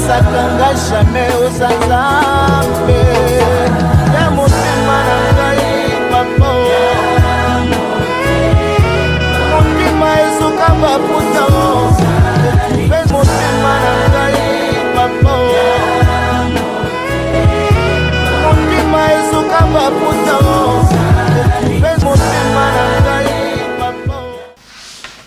Sakanga jamais aux Nzambe ya motema na ngai papa motema ezoka baputa mpe motema na ngai papa motema ezoka baputa mpe motema na ngai papa.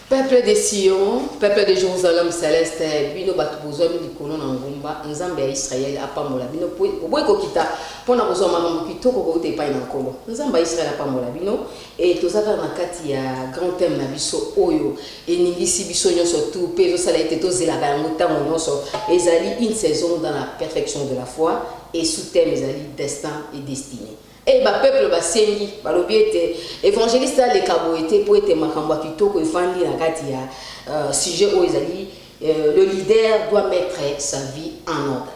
Peuple de Sion, peuple de Jérusalem céleste, bino batu bozwa mi likolo na ngumba, nzambe ya Israël apambola bino po kokita pona kozwa makambo kitoko ko te pai na nkolo. Nzambe ya Israël apambola bino et tozaka na kati ya grand thème na biso oyo eningisi biso nyonso tout pe zo sala ete tozelaka yango ntango nyonso ezali une saison dans la perfection de la foi et sous-thème ezali destin et destinée. Et ba peuple ba sengi ba lobiete évangéliste les kaboete pour être makambo kitoko efandi na kati ya sujet o ezali le leader doit mettre sa vie en ordre.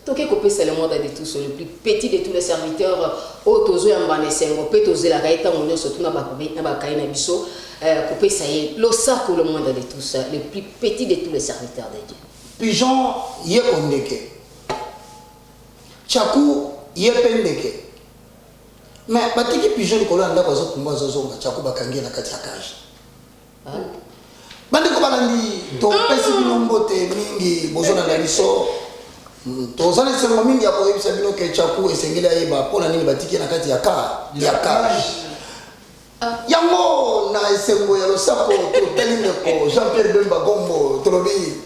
Toke kopé c'est le monde de tous le plus petit de tous les serviteurs otozo ya mbane sengo pe tozela kaita monyo surtout na ba kaina biso kopé ça y est le sac le monde de tous le plus petit de tous les serviteurs de Dieu. Pigeon ye kondeke. Chaku ye pendeke. Mais batiki pigeon likolo anda kwa zokumba zozonga chaku bakangie na kati ya kaje. Bande ko balandi to pesi binombote mingi bozona na biso. To zana sengo mingi ya koyebisa bino ke chaku esengela yeba pona nini batiki na kati ya kaje. Yango na esengo ya losako to telinde ko Jean-Pierre Bemba Gombo tolobi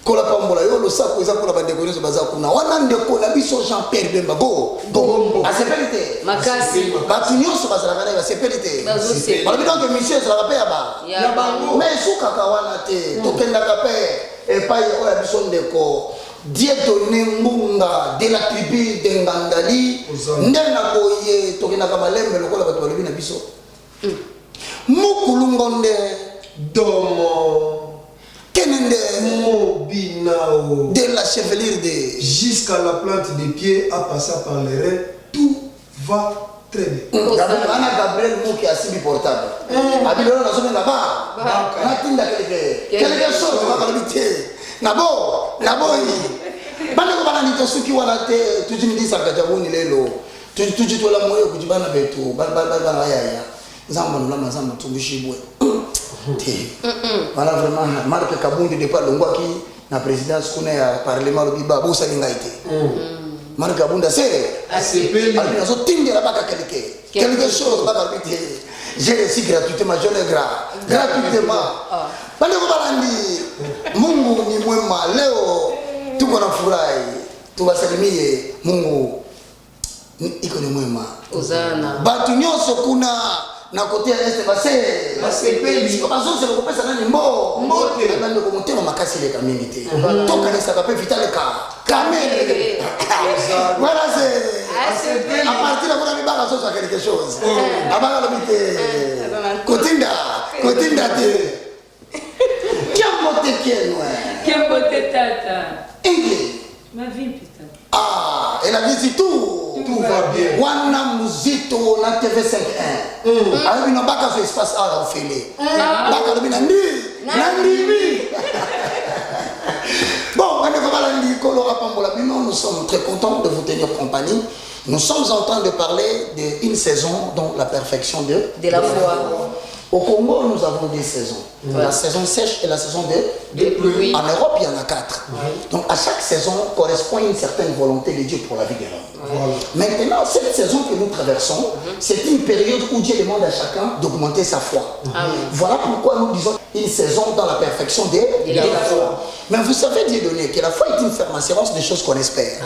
kola pambola yo losako eza kola bandeko nyoso baza kuna wana ndeko na biso Jean-Pierre Bemba Gombo asepelite makasi batu nyonso bazalaka na basepelite balobi donc monsieur ezalaka pe ya bango mais esukaka wana te tokendaka pe epai oyo biso ndeko Dieudonné Mbunga de la tribu de Ngandali nde na boye tokendaka malembe lokola bato balobi na biso Mukulu Ngonde Domo Kenende Mobinao de la chevelure de jusqu'à la plante des pieds à passer par les reins, tout va très bien. Gabriel Mouki a sibi portable. Abilo na somme là-bas. Natinda quelque chose va kalibité. Nabo yi. Bana ko bana nito suki wala te tujimdi sakajabuni lelo. Tujitola moyo kujibana betu. Bana yaya. Nzamba nulama nzamba tumbishibwe. Voilà vraiment Marc Kabundi de par longwaki na présidence kuna ya parlement lobiba bosa lingaite. Marc Kabundi c'est ACP alors so tindela baka quelque chose baka bité. J'ai reçu gratuitement je le gratuitement. Bale ko balandi Mungu ni mwema leo tuko na furahi tuwasalimie Mungu iko ni mwema. Ozana Batu nyonso kuna na kote ya este basepeli ko bazonse ko pesa nani mbote bande ko motema makasi le kamini te toka nisa ka pe vitale ka kamere voilà c'est à partir de là bibaka so ça quelque chose abanga lo bité kotinda te kiambote Kiambote tata ingi ma vie putain elle a dit tout va bien. Wana muzito na TV51. Ayo bino baka so espace a ofele. Baka bino nandi. Bon, on est vraiment Colora Pambola Bino, nous sommes très contents de vous tenir compagnie. Nous sommes en train de parler d'une saison dans la perfection de la foi. Au Congo, nous avons des saisons. La saison sèche et la saison de pluie. En Europe, il y en a 4. Donc, à chaque saison correspond une certaine volonté de Dieu pour la vie de l'homme. Maintenant, cette saison que nous traversons, c'est une période où Dieu demande à chacun d'augmenter sa foi. Voilà pourquoi nous disons une saison dans la perfection de la foi. Mais vous savez, Dieudonné, que la foi est une ferme assurance des choses qu'on espère.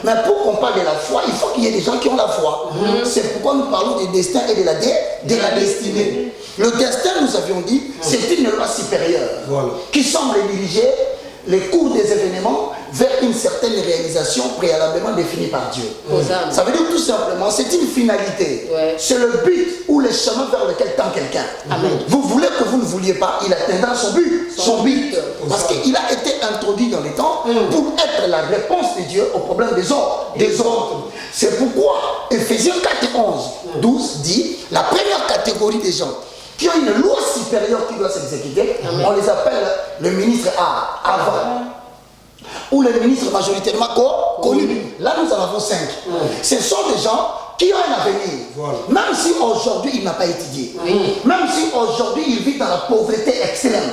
Mais pour qu'on parle de la foi, il faut qu'il y ait des gens qui ont la foi. C'est pourquoi nous parlons du destin et de la destinée. Le destin, nous avions dit, c'est une loi supérieure qui semble diriger les cours des événements vers une certaine réalisation préalablement définie par Dieu. Ça veut dire tout simplement, c'est une finalité. C'est le but ou le chemin vers lequel tend quelqu'un. Vous voulez que vous ne vouliez pas, il atteindra son but. Parce qu'il a été introduit dans les temps pour être la réponse de Dieu aux problèmes des autres. C'est pourquoi Ephésiens 4:11-12 dit, la première catégorie des gens qui ont une loi supérieure qui doit s'exécuter, on les appelle le ministre avant. ou les ministres majoritairement connus. Là, nous en avons 5. Ce sont des gens qui ont un avenir. Voilà. Même si aujourd'hui il n'a pas étudié, même si aujourd'hui il vit dans la pauvreté extrême,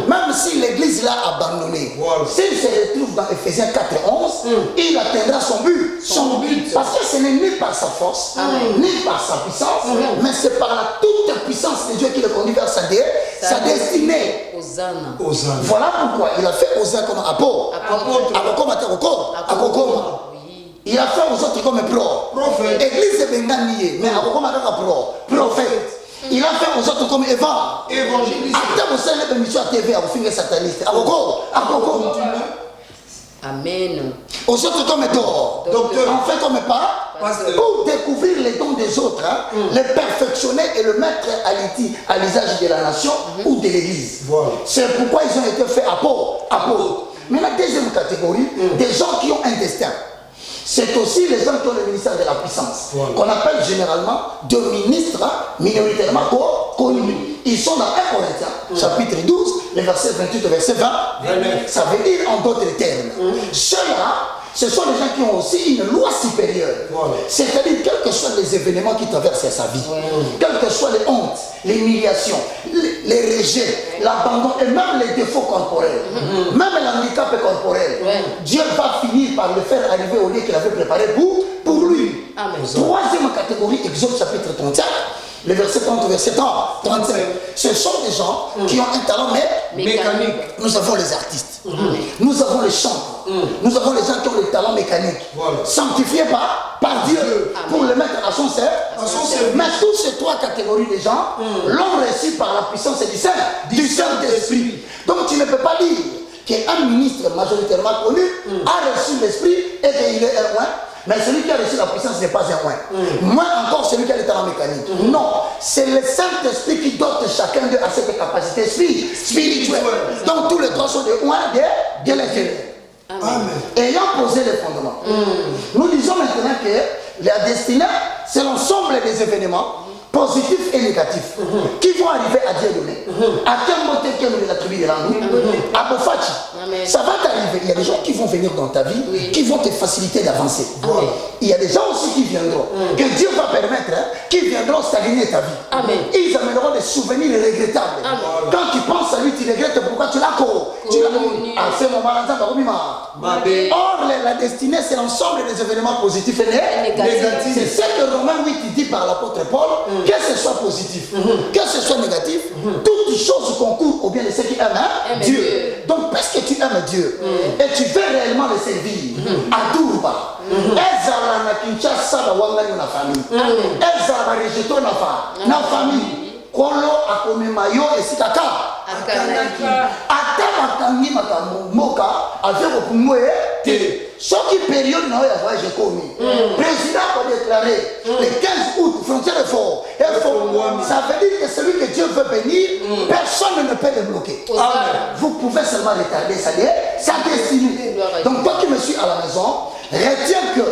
même si l'église l'a abandonné, Voilà. s'il se retrouve dans Ephésiens 4:11, il atteindra son but. Parce que ce n'est ni par sa force, ni par sa puissance, mais c'est par la toute puissance de Dieu qui le conduit vers sa destinée. Hosanna. Hosanna. Voilà pourquoi il a fait aux uns comme apôtres, il a fait aux autres comme Prophète. Église de Benganie, mais prophète. Il a fait aux autres comme Évangéliste. Après, vous savez, l'émission à TV, vous finissez sataniste. Amen. Aux autres comme docteur. En fait, comme Pasteur. pour découvrir les dons des autres, les perfectionner et le mettre à l'usage de la nation ou de l'église. Voilà. C'est pourquoi ils ont été faits apôtres. Maintenant, deuxième catégorie, des gens qui ont un destin. C'est aussi les gens qui ont le ministère de la puissance, voilà, qu'on appelle généralement de ministres minoritairement connus. Ils sont dans 1 Corinthiens, chapitre 12, le verset 28 au verset 20. Ça veut dire en d'autres termes. Ceux-là, ce sont les gens qui ont aussi une loi supérieure. Voilà. C'est-à-dire, quels que soient les événements qui traversent sa vie, quelles que soient les hontes, l'humiliation, les rejets, l'abandon et même les défauts corporels, même l'handicap corporel, Dieu va finir par le faire arriver au lieu qu'il avait préparé pour lui. Amen. Troisième catégorie, Exode chapitre 35. Le verset 30 au verset 35. Ce sont des gens qui ont un talent mécanique. Nous avons les artistes. Nous avons les chanteurs. Nous avons les gens qui ont le talent mécanique. Voilà. Sanctifiés par Dieu pour le mettre à son service. Mais toutes ces trois catégories de gens l'ont reçu par la puissance du Saint-Esprit. Donc tu ne peux pas dire qu'un ministre majoritairement connu a reçu l'Esprit et qu'il est un roi. Mais celui qui a reçu la puissance n'est pas un roi. Moins encore celui qui a le talent mécanique. Non, c'est le Saint-Esprit qui dote chacun d'eux à cette capacité spirituelle. Donc tous les trois sont des rois de l'intérieur. Ayant posé les fondements, nous disons maintenant que la destinée, c'est l'ensemble des événements positifs et négatifs qui vont arriver à Dieu donné. À quel moment que nous de la tribu de l'Angou, à Bofachi, ça va t'arriver. Il y a des gens qui vont venir dans ta vie, qui vont te faciliter d'avancer. Il y a des gens aussi qui viendront, que Dieu va permettre, qui viendront stagner ta vie. Ils amèneront des souvenirs regrettables. Quand tu penses à lui, tu regrettes pourquoi tu l'as connu. À ce moment-là, or, la destinée, c'est l'ensemble des événements positifs et négatifs. C'est ce que Romains 8 dit par l'apôtre Paul. Que ce soit positif, que ce soit négatif, toutes choses concourent au bien de ceux qui aiment Dieu. Donc, parce que tu aimes Dieu et tu veux réellement le servir, à Dourba, Ezra na Kinshasa, na famille, Ezra na rejeto na famille, Kolo akomemayo esikaka, ata makangi makamoka, avec opumwe te. Chaque période n'a pas voyagé commis. Le président a déclaré le 15 août, frontière est fort. Ça veut dire que celui que Dieu veut bénir, personne ne peut le bloquer. Vous pouvez seulement retarder sa destinée. Donc toi qui me suis à la maison, retiens que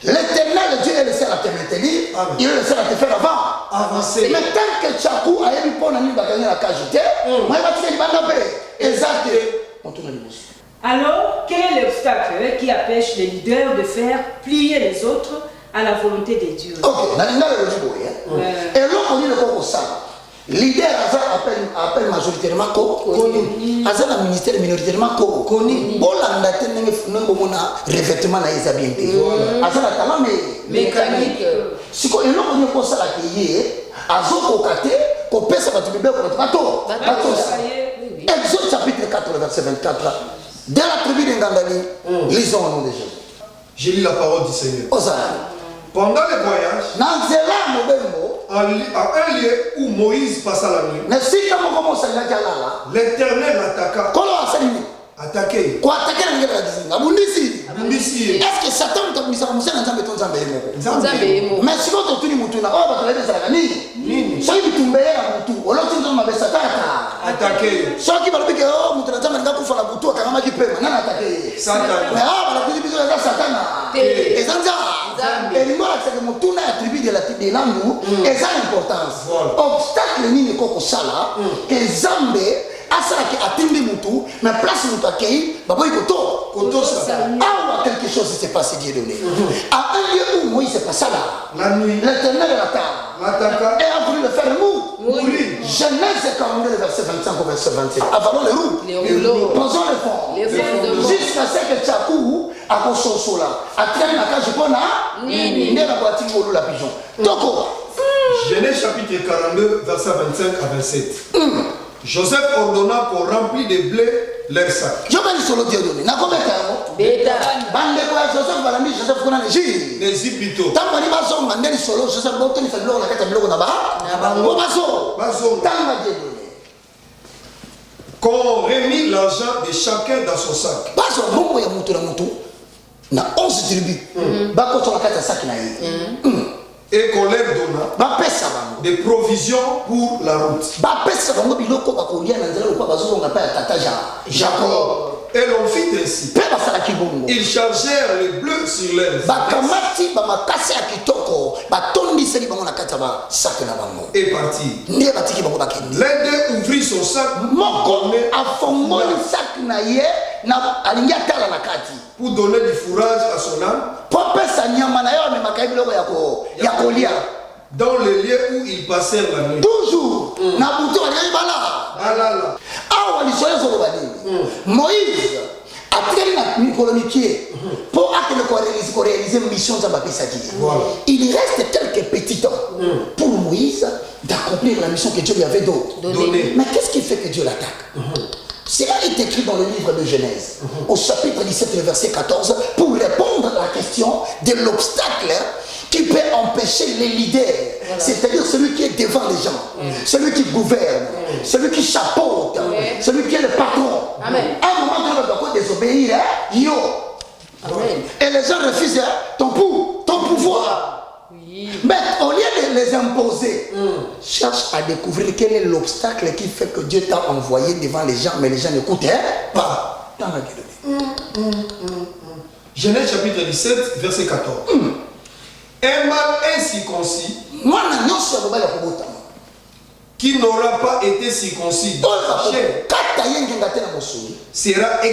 l'Éternel Dieu est le seul à te maintenir, il est le seul à te faire avancer. Mais tant que Tchakou a eu pour nous gagner la cagité, moi je vais te dire exact. On tourne le bouche. Alors, quel est l'obstacle qui empêche les leaders de faire plier les autres à la volonté de Dieu? Ok, et là, on dit le corps au sang. Leader appelle majoritairement connu. Azal a ministère minoritairement connu. Bon, la date n'a revêtement na Isabien. Azal a talent mécanique. Si on est comme ça la payer, Azal au côté, qu'on pèse sa battu bébé pour bateau. Exode chapitre 4, verset 24. Dès la tribu d'Ngandani, lisons au nom de Jésus. J'ai lu la parole du Seigneur. Pendant le voyage, à un lieu où Moïse passa la nuit, l'Éternel l'attaqua. Attaqué. Est-ce que Satan t'a mis à Moussa dans un béton Zambé? Mais si votre tour est là, on va te laisser la nuit. Si vous tombez à Moutou, on va te Satan. Attaqué. Ceux qui vont dire que oh, Moutou n'a jamais fait la Moutou, quand même qui peut, maintenant attaqué. Satan. Mais ah, la petite bisou de Satan. Et Zanza. Et l'image, c'est que Moutou n'a attribué de la type de l'Angou, et ça a l'importance. Obstacle ni ne koko sala, que Zambé. Asala qui atteint Moutou, mais place Moutou accueilli, bah boy koto. Ah, quelque chose s'est passé, Dieu donné. À un lieu où Moïse est passé là, la nuit, l'Éternel l'attend et a voulu le faire mourir. Genèse 42, verset 25 au verset 27. Avalons les roues, posons les fonds, jusqu'à ce que Tchakou a consommé là. A traîné la cage pour la boîte pour la pigeon. Toko. Genèse chapitre 42, verset 25 à 27. Joseph ordonna qu'on remplisse de blé leur sac. Je vais solo Dieu donné. N'a combien de temps? Bande quoi Joseph va l'amener Joseph qu'on a les gilles. Les zipito. Tant qu'on y va son mandel solo Joseph bon tenir fait l'eau la tête l'eau là-bas. Bon baso. Tant va Dieu donné. Qu'on remit l'argent de chacun dans son sac. Baso bon moya mutu na mutu. Na 11 tribus. Ba ko to la carte sac na yi. Et qu'on leur donna des provisions pour la route. Jacob. Et l'on fit ainsi. Ils chargèrent les bleus sur leurs et partirent. L'un d'eux ouvrit son sac pour donner du fourrage à son âne dans les lieux où ils passèrent la nuit. Toujours. Moïse a traîné la colonique pour réaliser une mission de voilà. Il reste quelques petits temps pour Moïse d'accomplir la mission que Dieu lui avait donnée. Mais qu'est-ce qui fait que Dieu l'attaque? Cela est écrit dans le livre de Genèse, au chapitre 17, verset 14, pour répondre à la question de l'obstacle qui peut empêcher les leaders, c'est-à-dire celui qui est devant les gens, celui qui gouverne, celui qui chapeaute, celui qui est le patron. Amen. À un moment donné, on doit désobéir, yo. Amen. Et les gens refusent ton pouvoir. Oui. Mais au lieu de les imposer, cherche à découvrir quel est l'obstacle qui fait que Dieu t'a envoyé devant les gens, mais les gens n'écoutent pas. Genèse chapitre 17, verset 14. Un mâle incirconcis qui n'aura pas été circoncis dans la chair sera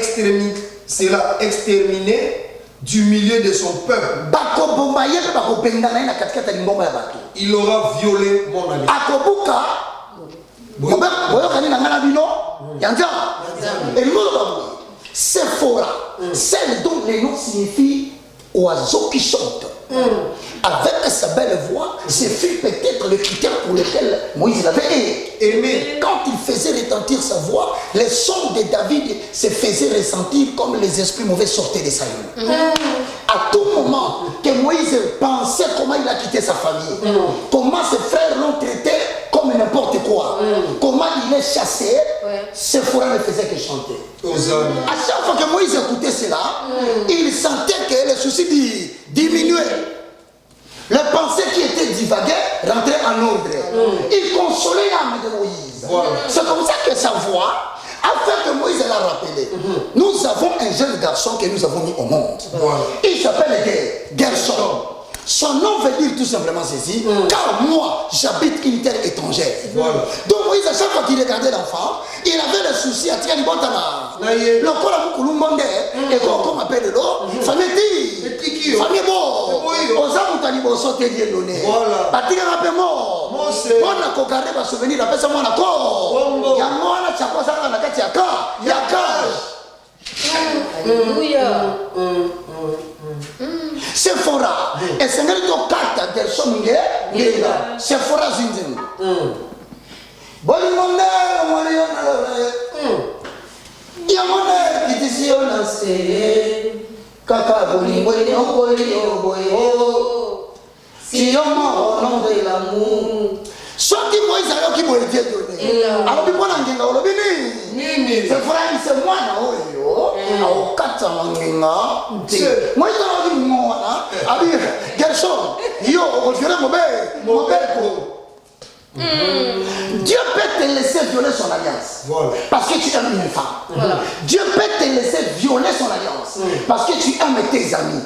exterminé du milieu de son peuple. Il aura violé mon ami. Sephora, celle dont les noms signifient oiseau qui chante. Avec sa belle voix, ce fut peut-être le critère pour lequel Moïse l'avait aimé. Quand il faisait retentir sa voix, les sons de David se faisaient ressentir comme les esprits mauvais sortaient de sa vie. À tout moment que Moïse pensait comment il a quitté sa famille, comment ses frères l'ont traité comme n'importe quoi, comment il est chassé, Sephora ne faisait que chanter. À chaque fois que Moïse écoutait cela, il sentait que les soucis diminuaient. Les pensées qui étaient divaguées rentraient en ordre. Il consolait l'âme de Moïse. C'est comme ça que sa voix a fait que Moïse l'a rappelé. Nous avons un jeune garçon que nous avons mis au monde. Il s'appelle Gershon. Son nom veut dire tout simplement ceci, car moi j'habite une terre étrangère. Donc Moïse, à chaque fois qu'il regardait l'enfant, il avait le souci à tirer le bon tama. Le corps a beaucoup de et comme appelle l'eau, famille famille bon, aux hommes qui ont sauté Dieu donné. Bâtir un peu mort. On a qu'au garder va souvenir la personne mon accord. Il y a moi là, ça passe à la carte, il y a Alléluia. Sephora. Et c'est un autre carte de son milieu. Sephora Zinzin. Bolimonde, Yamone, qui dit on a c'est Kaka Bolimoni, si on m'a au nom de l'amour. Soit qui Moïse a qui m'a été donné. Alors, tu prends un guinga, on c'est vrai, c'est moi, au 400 guinga. Moi, je t'en dis, moi, Gershon, yo, on dirait mon bébé. Dieu peut te laisser violer son alliance parce que tu aimes une femme. Dieu peut te laisser violer son alliance parce que tu aimes tes amis.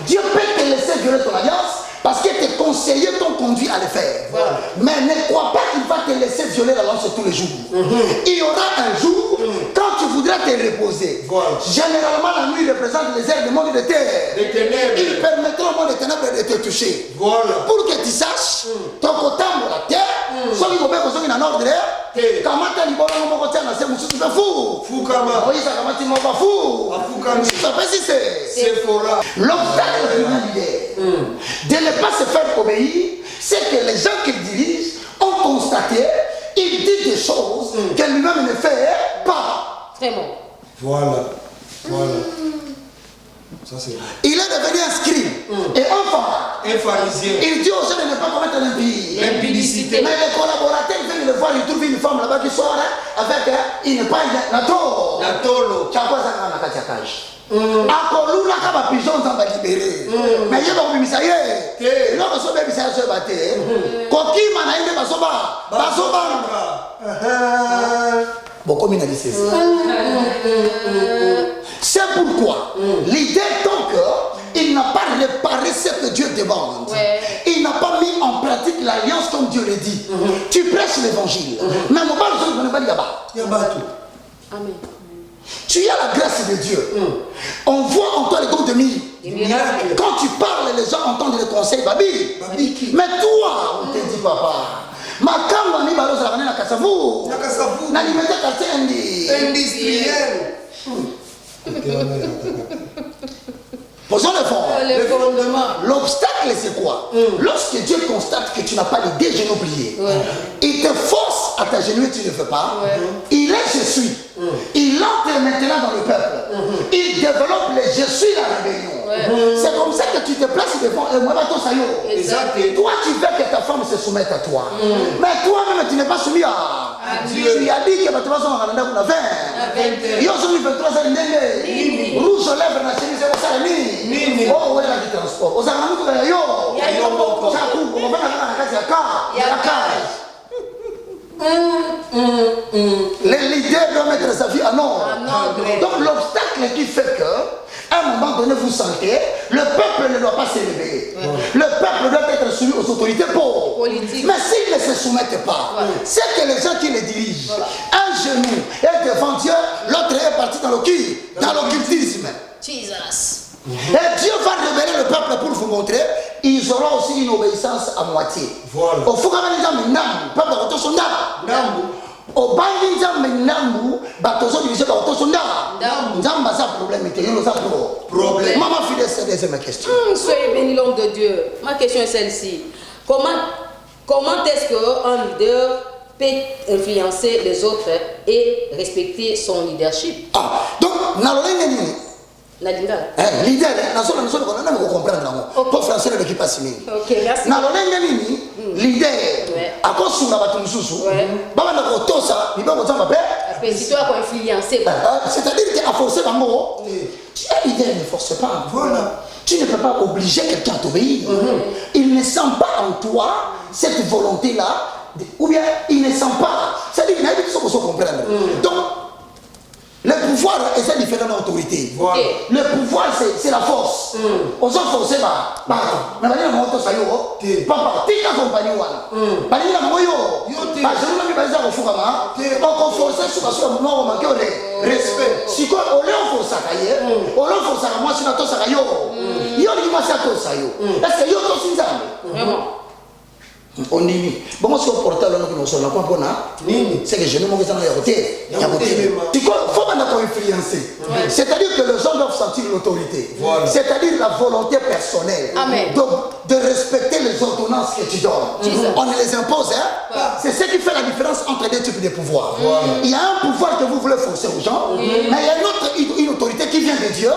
Dieu peut te laisser violer ton alliance parce que tes conseillers t'ont conduit à le faire. Mais ne crois pas qu'il va te laisser violer l'alliance tous les jours. Il y aura un jour quand tu voudras voudras te reposer. Voilà. Généralement, la nuit représente les airs du monde de terre. Les ténèbres. Il permettra au monde des ténèbres de te toucher. Voilà. Pour que tu saches, ton côté de la terre, soit il faut faire que en ordre, comment tu as dit, bon, on va c'est fou. Fou kama. Oui, ça comment tu m'en vas fou. Fou kama. Ça fait si c'est. Sephora. L'obstacle de l'idée de ne pas se faire obéir, c'est que les gens qu'il dirige ont constaté, il dit des choses que lui-même ne fait pas. Très bon. Voilà. Voilà. Ça c'est bon. Il est devenu un scribe et un phare. Un pharisien. Il dit aux gens de ne pas commettre l'impie. L'impudicité. Mais les collaborateurs viennent le voir, ils trouvent une femme là-bas qui sort avec il n'est pas Nato. Natolo. Tu as quoi ça dans la cage? Akolula kaba pigeon zamba libéré. Mais il y a pas mis ça y est. Là on se met ça se battre. Koki mana inde basoba. Bon comme il a dit c'est ça. C'est pourquoi l'idée ton cœur, il n'a pas réparé ce que Dieu demande. Il n'a pas mis en pratique l'alliance comme Dieu le dit. Tu prêches l'évangile. Mais mon père ne connaît pas Yaba. Amen. Tu as la grâce de Dieu. On voit en toi les dons de mille. Quand tu parles, les gens entendent les conseils. Babi. Mais toi, on te dit papa. Ma kamba ni baloza la kanena kasavu. Na limete quartier industriel. Posons le fond. Le fondement. L'obstacle, c'est quoi? Lorsque Dieu constate que tu n'as pas les deux genoux pliés, il te force à t'agenouiller, tu ne veux pas. Il est je suis. Il entre maintenant dans le peuple. Il développe les je suis la rébellion. C'est comme ça que tu te places devant moi, Exact. toi, tu veux que ta femme se soumette à toi. Mais toi-même, tu n'es pas soumis à Dieu. Tu as dit que tu vas se mettre à 20. Il y a 23 ans, rouge aux lèvres, la chemise, c'est ça, oh, ouais, la du transport. Aux amis, tu as yo. On va la les leaders doivent mettre sa vie en ordre. Donc l'obstacle qui fait que, à un moment donné, vous sentez, le peuple ne doit pas s'élever. Le peuple doit être soumis aux autorités politiques. Mais s'ils ne se soumettent pas, c'est que les gens qui les dirigent, un genou est devant Dieu, l'autre est parti dans l'occultisme. Jesus. Et Dieu va révéler le peuple pour vous montrer, ils auront aussi une obéissance à moitié. Voilà. Au fond, le peuple va son âme. Au bangi nzambe nambu batozo dirigé par otosonda nzamba ça problème était yo ça problème maman fidèle c'est ma question. Soyez béni l'homme de Dieu. Ma question est celle-ci. Comment est-ce qu'un leader peut influencer les autres et respecter son leadership? Donc nalolengeni la leader. Leader, on a comprendre pour français le qui passe mingi. OK, merci. Nalolengeni leader. À cause de la batususu. Baba na kotosa, ni baba zamba pe. C'est toi qui influencer. C'est-à-dire qu'à forcer bango, tu es leader ne force pas. Voilà. Tu ne peux pas obliger quelqu'un à t'obéir. Il ne sent pas en toi cette volonté-là, ou bien il ne sent pas. C'est-à-dire qu'il y a des choses qu'il faut comprendre. Donc, le pouvoir est différent de l'autorité. Voilà. Le pouvoir, c'est la force. On s'en force, mais on va dire papa, tu as compagnie. On force sur le respect. Si on le force à moi, c'est notre sacayo. Est-ce que yo vraiment? On dit, bon, moi, si on porte là, c'est que je ne m'en vais pas y côté. Il faut influencer. C'est-à-dire que les gens doivent sentir l'autorité. C'est-à-dire la volonté personnelle. De respecter les ordonnances que tu donnes. On les impose. C'est ce qui fait la différence entre deux types de pouvoirs. Il y a un pouvoir que vous voulez forcer aux gens, mais il y a une autorité qui vient de Dieu.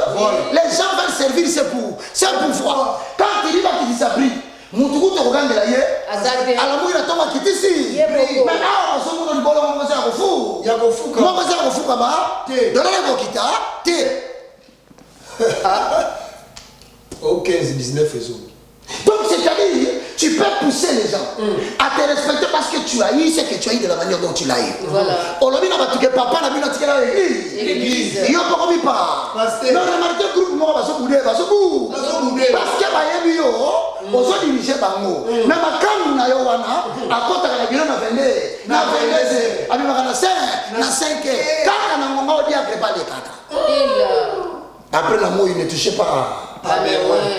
Les gens veulent servir ce pouvoir. Quand il dit qu'il s'abrite, Mutuku te regarde là hier. À la mouille la tombe qui ici. Mais là, on se montre du bolo, on va faire un fou. Il y a un fou. On va faire un fou là-bas. De là, on va au 15-19 raisons. Donc, c'est-à-dire, tu peux pousser les gens à te respecter parce que tu as eu ce que tu as eu de la manière dont tu l'as eu. Voilà. On l'a mis dans papa, on l'a mis dans l'église. Il n'y a pas commis pas. Mais on a marqué groupe. moi parce que bayebi yo ozo diriger bango mais makamu na yo wana akota kana bilo na 22 na 22 abi makana 5 na 5 kaka na ngonga odi après pas les kaka après l'amour il ne touchez pas.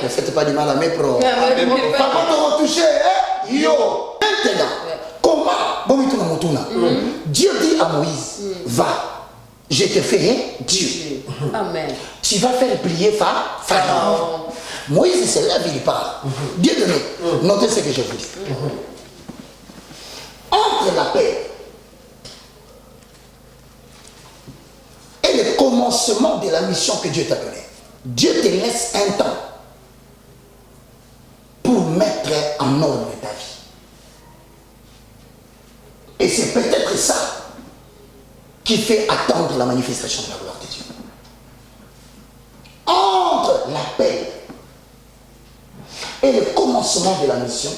Ne faites pas du mal à mes proches. Papa te retoucher yo. Maintenant comment Dieu dit à Moïse va, je te ferai Dieu. Amen. Tu vas faire prier Pharaon. Moïse se lève, il part. Bien donné, notez ce que je vous dis. Entre la paix et le commencement de la mission que Dieu t'a donnée, Dieu te laisse un temps pour mettre en ordre ta vie. Et c'est peut-être ça qui fait attendre la manifestation de la gloire de Dieu. Entre la paix et le commencement de la mission,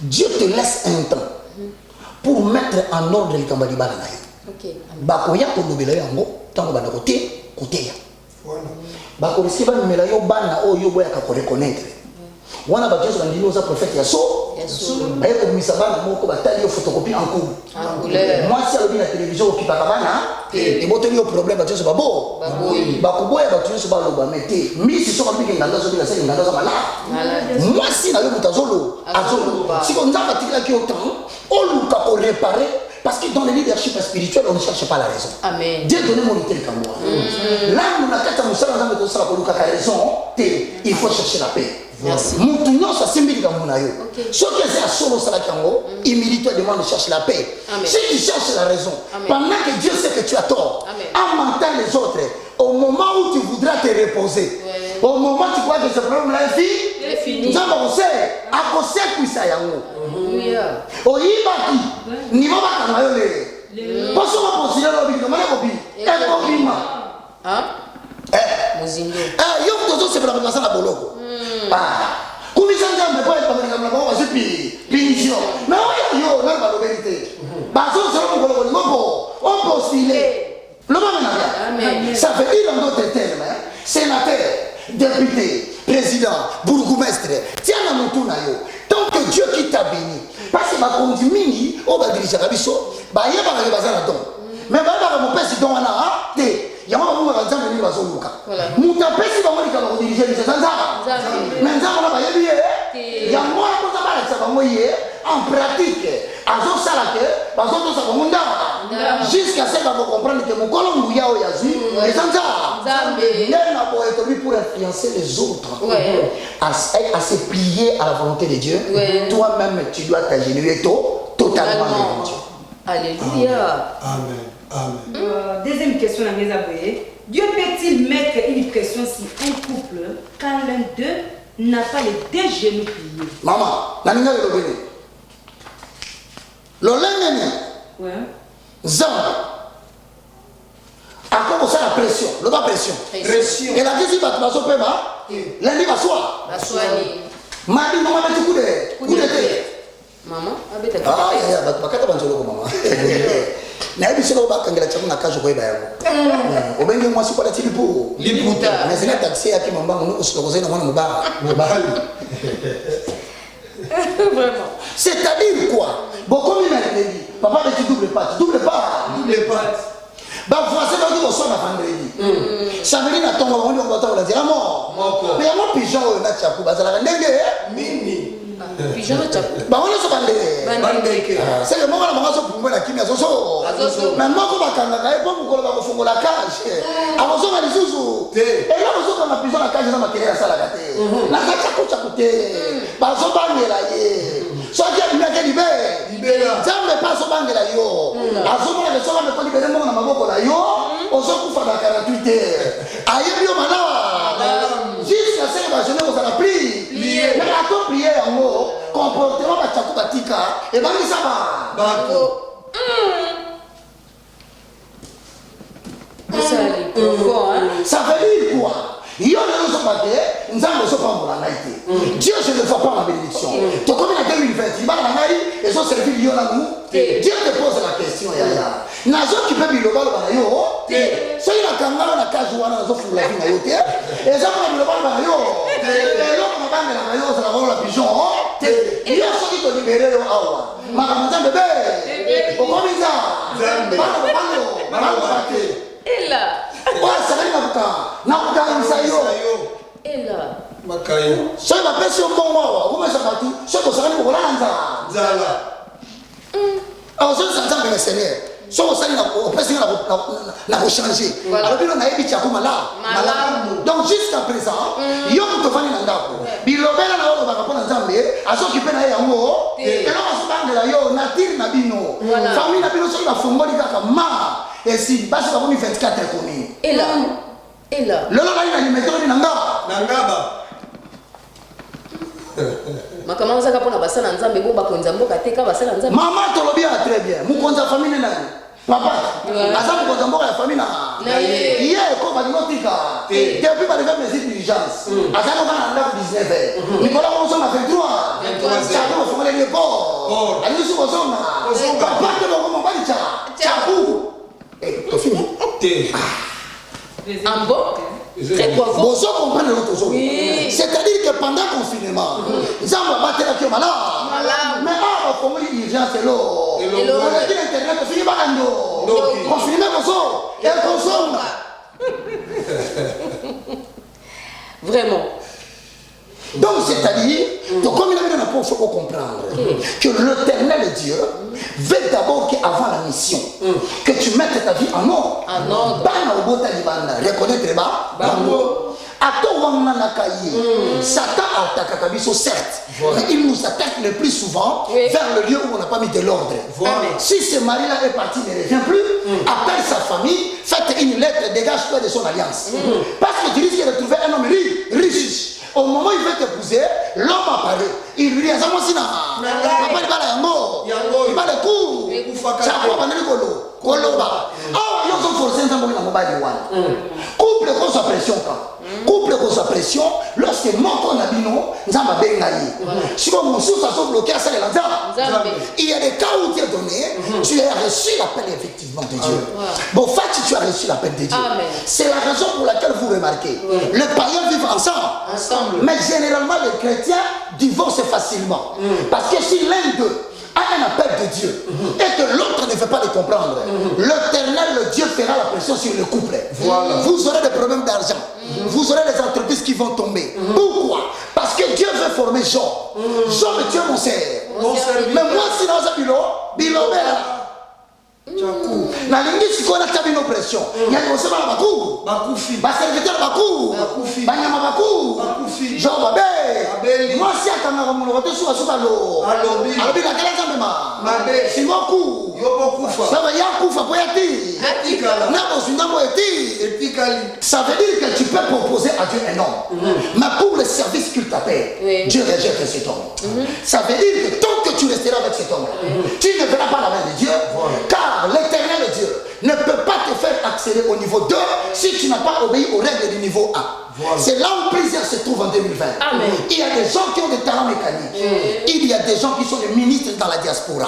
Dieu te laisse un temps pour mettre en ordre le Kambali Balanaï. Bakoya pour nous béler en gros, tant que côté, côté. Bakoya ba numela yo bana o yo boya ka reconnaître. Wana ba Dieu ndini oza prophète ya so. Baye ko misabana moko batali yo photocopie en cours. Moi si alobi na télévision ki pakabana et boteli yo problème ba Dieu ba bo. Ba ko boya ba Dieu ba loba mete. Mi si so ka biki nganda zo bila seli nganda zo mala. Moi si na yo mutazolo azolo. Si ko nzamba tikila ki autant, on luka ko réparer. Parce que dans le leadership spirituel, on ne cherche pas la raison. Amen. Dieu donne mon idée comme moi. Là, nous avons raison. Il faut chercher la paix. Merci. Ce qui est à solo salakango, immédiatement demande de chercher la paix. Si tu cherches la raison, pendant que Dieu sait que tu as tort, en mentant les autres, au moment où tu voudras te reposer, au moment où tu crois que ce problème là est fini, nous avons sait, à cause de ça yango. Au Ibaki, niveau bakamayo parce qu'on va considérer l'objet comme un copie. Et copie hein? Mozindo. Yo tout c'est pour la passer la boloko. Comme ça jamais pas être comme la bombe c'est punition. Mais yo non pas la vérité. Baso c'est le boloko on postuler. Le moment ça fait dire en d'autres termes, sénateur, député, président, bourgmestre, tiens à mon tour na yo. Tant que Dieu qui t'a béni, parce que ma conduit on va diriger la biso, bah y a pas de bazar là-dedans. Mais bah mon père c'est dans un a té, y a pas mon bazar de lui baso luka. Mon père c'est pas moi qui va diriger les zanzara. Mais zanzara bah y a bien, y a moi pour ça bah ça va moi en pratique. Azo salake, baso to ça va mon jusqu'à ce qu'on comprenne que mon colon ou yao yazu, les zanzara. Il n'a pas été lui pour influencer les autres. À se plier à la volonté de Dieu. Toi-même, tu dois t'agenouiller totalement devant Dieu. Alléluia. Amen. Amen. Deuxième question à mes abonnés. Dieu peut-il mettre une pression sur un couple quand l'un d'eux n'a pas les deux genoux pliés? Maman, naninga le béni. L'olengenya. Ouais. Zamba. À commencer la pression, le bas pression. Pression. Et la deuxième va te passer pema. Lundi va soir. La soigner. Mardi, maman va te coup de tête. Maman, abeta. Ah, il y a bakata banjolo maman. Na ebi selo ba kangela tsamu na kajo ko iba yango. Obenge moi si kwa la tilipo. Liputa. Mais c'est la taxi ya ki mamba ngunu usoko zena mwana mubara. Vraiment. C'est-à-dire quoi? Beaucoup mi mercredi. Papa de double pas. Double pas. Bah français va dire au soir na vendredi. Samedi na tonga on va la dire mort. Mais ya mo pigeon na tchaku bazala ndenge Mini. Pigeon na tchaku. Bah on se bande. C'est le moment là on se pour la kimia zozo. Mais moi ko bakanga kai po ko ba ko fungola cage. Amozo ba lisuzu. Et là on se na pigeon na cage na makelele sala kate. Na tchaku tchakute. Ba zo bangela ye. So dia bien libéra. Jamais pas so bangela yo. Azomona que so ba ko libérer mo na maboko la yo. Ozo kufa na 48 heures. Ayebi yo malawa. Jusqu'à ce que la jeunesse vous a pris. Mais à ton prier en haut, comportement va tchakou batika. Et ben ça va. Ça veut dire quoi? Il y a des choses qui nous avons pas la naïveté. Dieu je ne vois pas ma bénédiction. Tu connais en 2020, il va la naïveté et son service il y en a nous. Dieu te pose la question, Yaya. nazokipe bilobaloba na yo soki nakangala na kazi wana nazofula vi na yo te eza mpona bilobaloba na yo eloko nabangelaka yo ozala kolola pigeon yo soki tolibere yo awa makambo nzambe be okomiza bana bobalo baloba te oyo asakali nakokangisa yo soki bapesi yo mbongo awa okomesa bato soki osakali kokolala nzala soki nzambe na seigneur soki osali opesi na kochange alobi no nayebi tiako malamu donc jusqu'à présent yo moto ofandi na ndako bilobela na olobaka mpo na nzambe azokipe na ye yango eloko azobangela yo natire na bino famille na bino soki bafongoli kaka ma esi basi bakomi 24 ekomi lelo nali na limetroni na ngaba makambo ozaka mpona basala nzambe bo bakonza mboka te ka basala nzambe mama tolobi ya très bien mokonzi ya famille nani papa aza mokonzi ya mboka ya famille na ye ko balinotika depuis baleve mesure d'urgence aza noka na ndako 19 likolo kozonga 23 cako bafongoleli eport alisi kozonga papa te longo mobali caku tofini ambo Bonjour, comprendre l'autre chose. C'est-à-dire que pendant le confinement, nous avons battu la malade. Mais on a fait l'urgence, c'est l'eau. On a dit l'internet, on finit par l'ando. Confinement, et on consomme. Vraiment. Donc, c'est-à-dire, comme il a dit, il faut comprendre que l'éternel Dieu veut d'abord qu'avant la mission, que tu mettes ta vie en ordre. Reconnaître les bas. Satan attaque Kabiso, certes, mais il nous attaque le plus souvent vers le lieu où on n'a pas mis de l'ordre. Si ce mari-là est parti, ne revient plus, appelle sa famille, faites une lettre, dégage-toi de son alliance. Parce que tu risques de trouver un homme riche. Au moment où il veut t'épouser, l'homme apparaît. Il lui dit, papa, il va la yango. Il va le coup. Ça va pas le colo. Koloba. Oh, ils ont forcé un peu dans mon bali one. Couple qu'on sa pression quand. Couple qu'on sa pression, lorsque mon ton abino, nzamba bengayi. Si mon sous ça sont bloqués à ça les il y a des cas où tu es donné, tu as reçu l'appel effectivement de Dieu. Bon, fait tu as reçu l'appel de Dieu. C'est la raison pour laquelle vous remarquez, les païens vivent ensemble. Mais généralement les chrétiens divorcent facilement. Parce que si l'un d'eux a un appel de Dieu et que l'autre ne veut pas le comprendre, l'éternel, le Dieu fera la pression sur le couple. Vous aurez des problèmes d'argent, vous aurez des entreprises qui vont tomber. Pourquoi? Parce que Dieu veut former Job. Job est Dieu mon Seigneur. Mais moi si dans un bilo nalingi sikoyo natya bino pression yali koseba na baserviteur banyama genre babe mwasi akangaka monoko te suka alobi nakela nzambe simoku saba yakufa po yati na bozindango etikali. Ça veut dire que tu peux proposer à Dieu un homme, mais pour le service qu'il t'appelle, Dieu rejette cet homme. Ça veut dire que tant que tu resteras avec cet homme, tu ne verras pas la main de Dieu, car l'éternel Dieu ne peut pas te faire accéder au niveau 2 si tu n'as pas obéi aux règles du niveau 1. C'est là où plusieurs se trouvent en 2020. Il y a des gens qui ont des talents mécaniques. Il y a des gens qui sont des ministres dans la diaspora.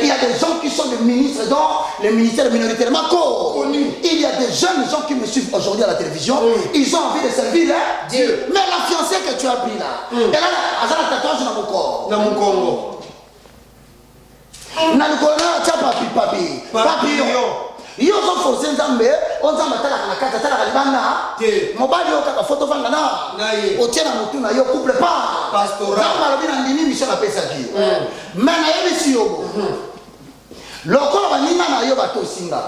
Il y a des gens qui sont des ministres dans les ministères minoritairement connus. Il y a des jeunes gens qui me suivent aujourd'hui à la télévision. Ils ont envie de servir Dieu. Mais la fiancée que tu as pris là, elle a un tatouage dans mon corps. Papillon. Ils ont forcé Nzambe, on Nzambe talaka na kata talaka libanda. Mobali yo kaka photo vanga na. Otiena mutu na yo couple pas. Pastoral. Nzambe alobi na ndimi mission na pesa ki. Mais na yebi si yo. Lokolo baninga na yo batosinga.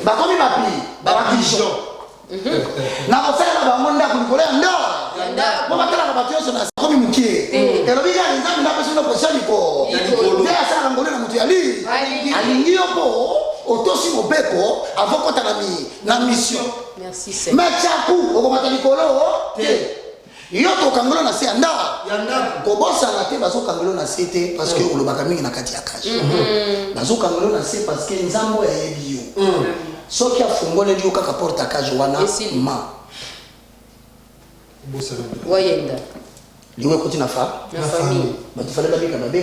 Bakomi bapi, bapigeon. Na kofela ba monda kulikole anda. Mo batala na batioso na komi mukie. Elobi ya Nzambe na pesa no posali ko. Nde asala ngolo na mutu yali. Alingi yo po. Otosi mobeko avant qu'on t'a mis la mission. Merci Seigneur. Mais chaque coup, on va t'alikolo. Yo to kangolo na sianda. Yanda. Kobosa na te bazo kangolo na sete parce que on baka mingi na kati ya kashi. Bazo kangolo na se parce que nzambo ya yebi yo. Soki afungole liyo kaka porta kaji wana ma. Wayenda. liwe koti na fa na famille bato fallait babika babe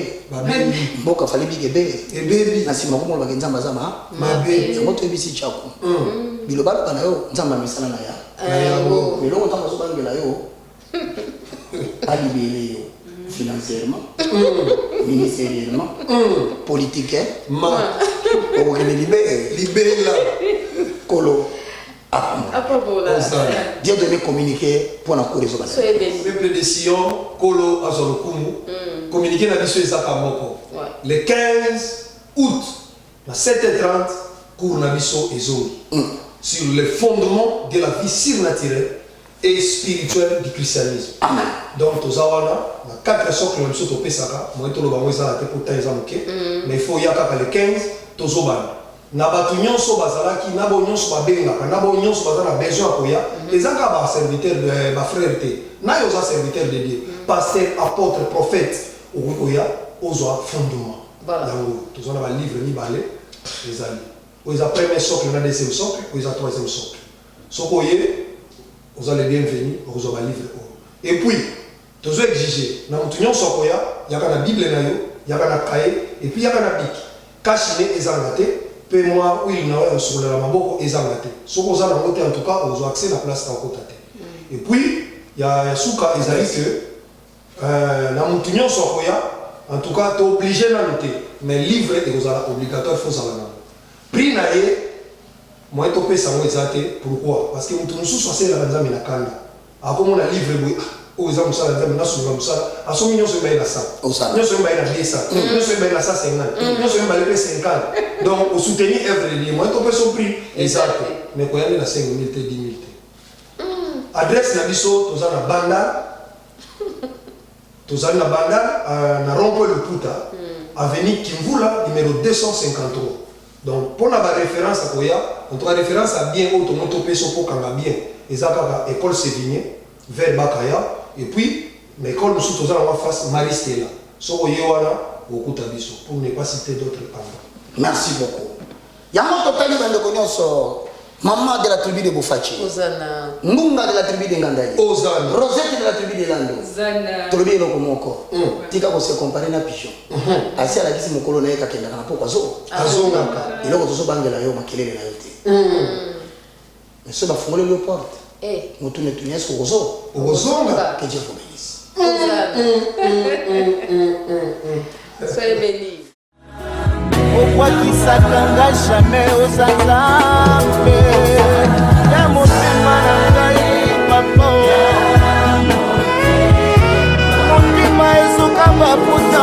mboka fallait bige be na sima ko mo ba nzamba zama mabe yango to ebisi chako biloba bana yo nzamba misala na ya milongo tamba zo bangela yo ali bele yo financièrement ministériellement politiquement au libéla kolo Dieu devait communiquer pour la cour des hommes. Peuple de Sion, Kolo Azolokumu, communiquer la mission Isakamoko. Le 15 août, à 7h30, cours la mission Ezori. Sur le fondement de la vie surnaturelle et spirituelle du christianisme. Amen. Donc, Tozawana, la 4 socles, le mission Topesaka, moi, tout le monde est là, mais il faut y avoir le 15, Tozoban. Na batu nyonso bazalaki na bo nyonso babengaka na bo nyonso bazana besoin akoya ezaka ba serviteur de ba frère te na yo za serviteur de Dieu pasteur apôtre prophète okoya ozwa fondement yango tozona ba livre ni balé ezali oza premier socle na deuxième socle oza troisième socle sokoye oza le bienvenu ozwa ba livre et puis tozo exiger na mutu nyonso akoya yaka na bible na yo yaka na cahier et puis yaka na bic kashine ezanga te pe moi oui na sur la maboko ezangate soko za na côté en tout cas aux accès la place en côté et puis il y a suka ezali que na mutunyo sokoya en tout cas tu obligé na noter mais livre et aux obligatoire faut ça là prix na ye moi to pesa mo ezate pourquoi parce que mutunyo sous c'est la nzambe na kanda akomo na livre boy o za musala nzambe na sura musala asomi nyonso mbaye na sa nyonso mbaye na 10 nyonso mbaye na 150 nyonso mbaye na 50 donc au soutenir œuvre de Dieu moi to pesa prix exact mais ko yali na 5000 te 10000 te adresse na biso toza na banda toza na banda na rond-point le Puta avenue Kimvula numéro 253 donc pour la référence à koya on doit référence à bien auto moto peso pour kanga bien ezaka école Sévigné vers Bakaya et puis l'école nous sommes en face Maristela so yewana okuta biso pour ne pas citer d'autres endroits. Merci beaucoup. Yamo totali bande konyoso maman de la tribu de Bofachi. Ozana. Nunga de la tribu de Ngandai. Ozana. Rosette de la tribu de Lando. Ozana. Tolobi loko moko. Tika ko se comparer na pigeon. Asi ala kisi mokolo na yeka kenda kana poko zo. Azongaka. Iloko tozo bangela yo makelele na yote. Mais ce ba fongole le porte. Mutu ne tunyes ko zo. Ozonga. Que Dieu vous bénisse. Soyez bénis. okwakisaka jamais oza nzambe ya motema na ngai papa motima ezoka baputa